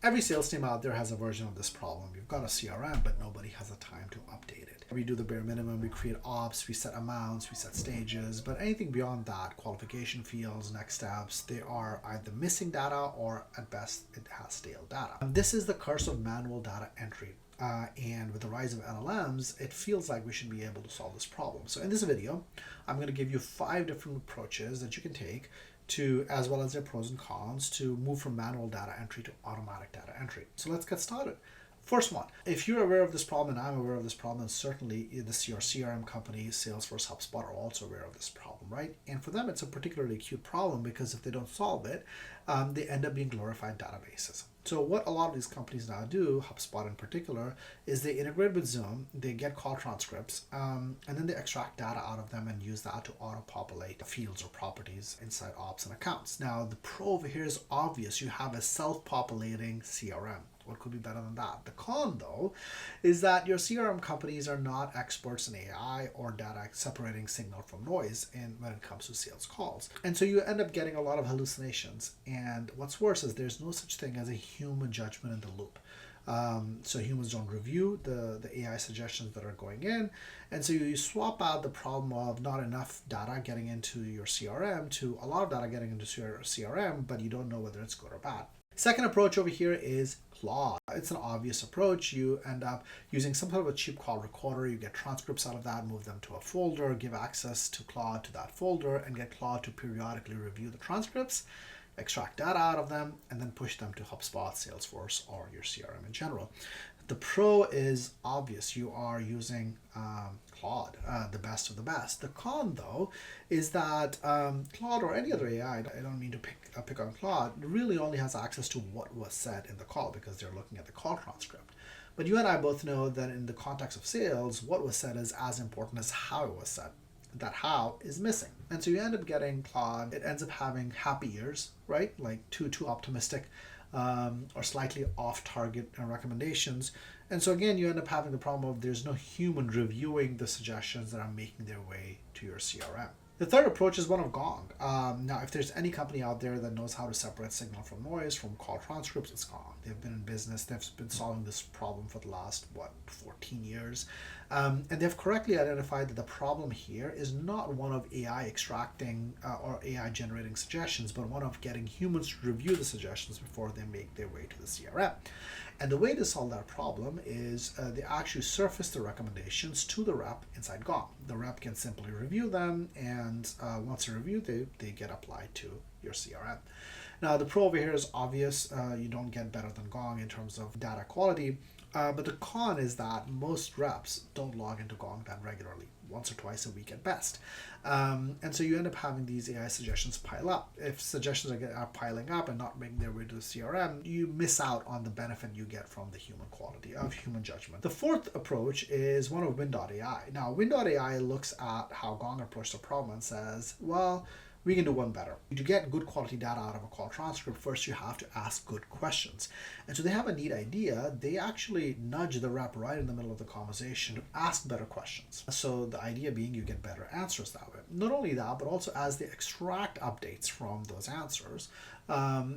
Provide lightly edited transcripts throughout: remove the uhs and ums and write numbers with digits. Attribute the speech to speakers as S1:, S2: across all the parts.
S1: Every sales team out there has a version of this problem. You've got a CRM, but nobody has the time to update it. We do the bare minimum, we create ops, we set amounts, we set stages, but anything beyond that, qualification fields, next steps, they are either missing data or at best it has stale data. This is the curse of manual data entry. And with the rise of LLMs, it feels like we should be able to solve this problem. So in this video, I'm going to give you 5 different approaches that you can take to, as well as their pros and cons, to move from manual data entry to automatic data entry. So let's get started. First one, if you're aware of this problem and I'm aware of this problem, then certainly your CRM company, Salesforce, HubSpot are also aware of this problem, right? And for them, it's a particularly acute problem because if they don't solve it, they end up being glorified databases. So what a lot of these companies now do, HubSpot in particular, is they integrate with Zoom, they get call transcripts, and then they extract data out of them and use that to auto-populate fields or properties inside ops and accounts. Now, the pro over here is obvious. You have a self-populating CRM. What could be better than that? The con, though, is that your CRM companies are not experts in AI or data separating signal from noise when it comes to sales calls. And so you end up getting a lot of hallucinations. And what's worse is there's no such thing as a human judgment in the loop. So humans don't review the AI suggestions that are going in. And so you swap out the problem of not enough data getting into your CRM to a lot of data getting into your CRM, but you don't know whether it's good or bad. Second approach over here is Claude. It's an obvious approach. You end up using some sort of a cheap call recorder. You get transcripts out of that, move them to a folder, give access to Claude to that folder, and get Claude to periodically review the transcripts, extract data out of them, and then push them to HubSpot, Salesforce, or your CRM in general. The pro is obvious. You are using Claude, the best of the best. The con, though, is that Claude or any other AI, I don't mean to pick on Claude, really only has access to what was said in the call because they're looking at the call transcript. But you and I both know that in the context of sales, what was said is as important as how it was said. That how is missing. And so you end up getting Claude, it ends up having happy ears, right? Like too optimistic or slightly off target recommendations. And so again, you end up having the problem of there's no human reviewing the suggestions that are making their way to your CRM. The third approach is one of Gong. Now, if there's any company out there that knows how to separate signal from noise, from call transcripts, it's Gong. They've been in business. They've been solving this problem for the last, 14 years. And they've correctly identified that the problem here is not one of AI extracting or AI generating suggestions, but one of getting humans to review the suggestions before they make their way to the CRM. And the way to solve that problem is they actually surface the recommendations to the rep inside Gong. The rep can simply review them, and once they're reviewed, they get applied to your CRM. Now, the pro over here is obvious. You don't get better than Gong in terms of data quality. But the con is that most reps don't log into Gong that regularly, once or twice a week at best. And so you end up having these AI suggestions pile up. If suggestions are piling up and not making their way to the CRM, you miss out on the benefit you get from the human quality of human judgment. The fourth approach is one of Winn.ai. Now, Winn.ai looks at how Gong approached the problem and says, well, we can do one better. To get good quality data out of a call transcript, first you have to ask good questions. And so they have a neat idea. They actually nudge the rep right in the middle of the conversation to ask better questions. So the idea being you get better answers that way. Not only that, but also as they extract updates from those answers,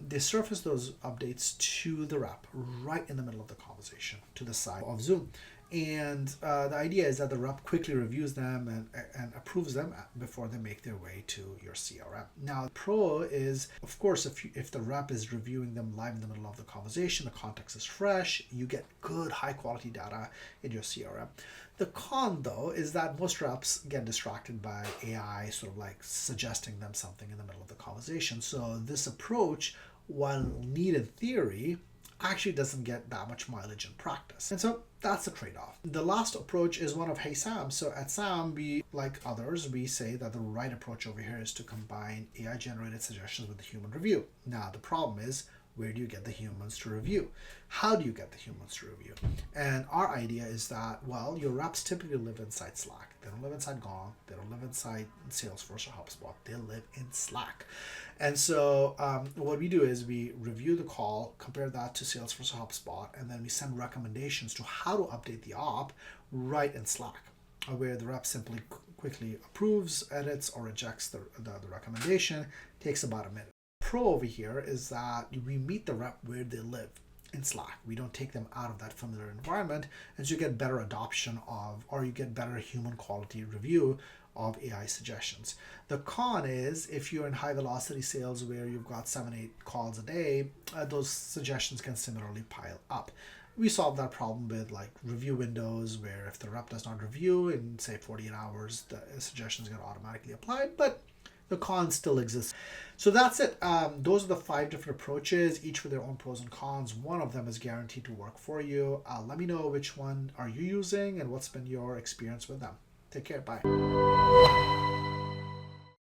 S1: they surface those updates to the rep right in the middle of the conversation to the side of Zoom. And the idea is that the rep quickly reviews them and approves them before they make their way to your CRM. Now, the pro is, of course, if the rep is reviewing them live in the middle of the conversation, the context is fresh, you get good high quality data in your CRM. The con, though, is that most reps get distracted by AI sort of like suggesting them something in the middle of the conversation. So this approach, while neat in theory, actually doesn't get that much mileage in practice. And so that's the trade-off. The last approach is one of HeySam. So at SAM, we, like others, we say that the right approach over here is to combine AI-generated suggestions with the human review. Now, the problem is, where do you get the humans to review? How do you get the humans to review? And our idea is that, well, your reps typically live inside Slack. They don't live inside Gong. They don't live inside Salesforce or HubSpot. They live in Slack. And so what we do is we review the call, compare that to Salesforce or HubSpot, and then we send recommendations to how to update the op right in Slack, where the rep simply quickly approves, edits, or rejects the recommendation. Takes about a minute. Pro over here is that we meet the rep where they live. in Slack. We don't take them out of that familiar environment, and so you get better adoption of, or you get better human quality review of AI suggestions. The con is if you're in high velocity sales where you've got 7-8 calls a day, those suggestions can similarly pile up. We solve that problem with like review windows where if the rep does not review in say 48 hours, the suggestions get automatically applied, but the con still exists. So that's it. Those are the 5 different approaches, each with their own pros and cons. One of them is guaranteed to work for you. Let me know which one are you using and what's been your experience with them. Take care. Bye.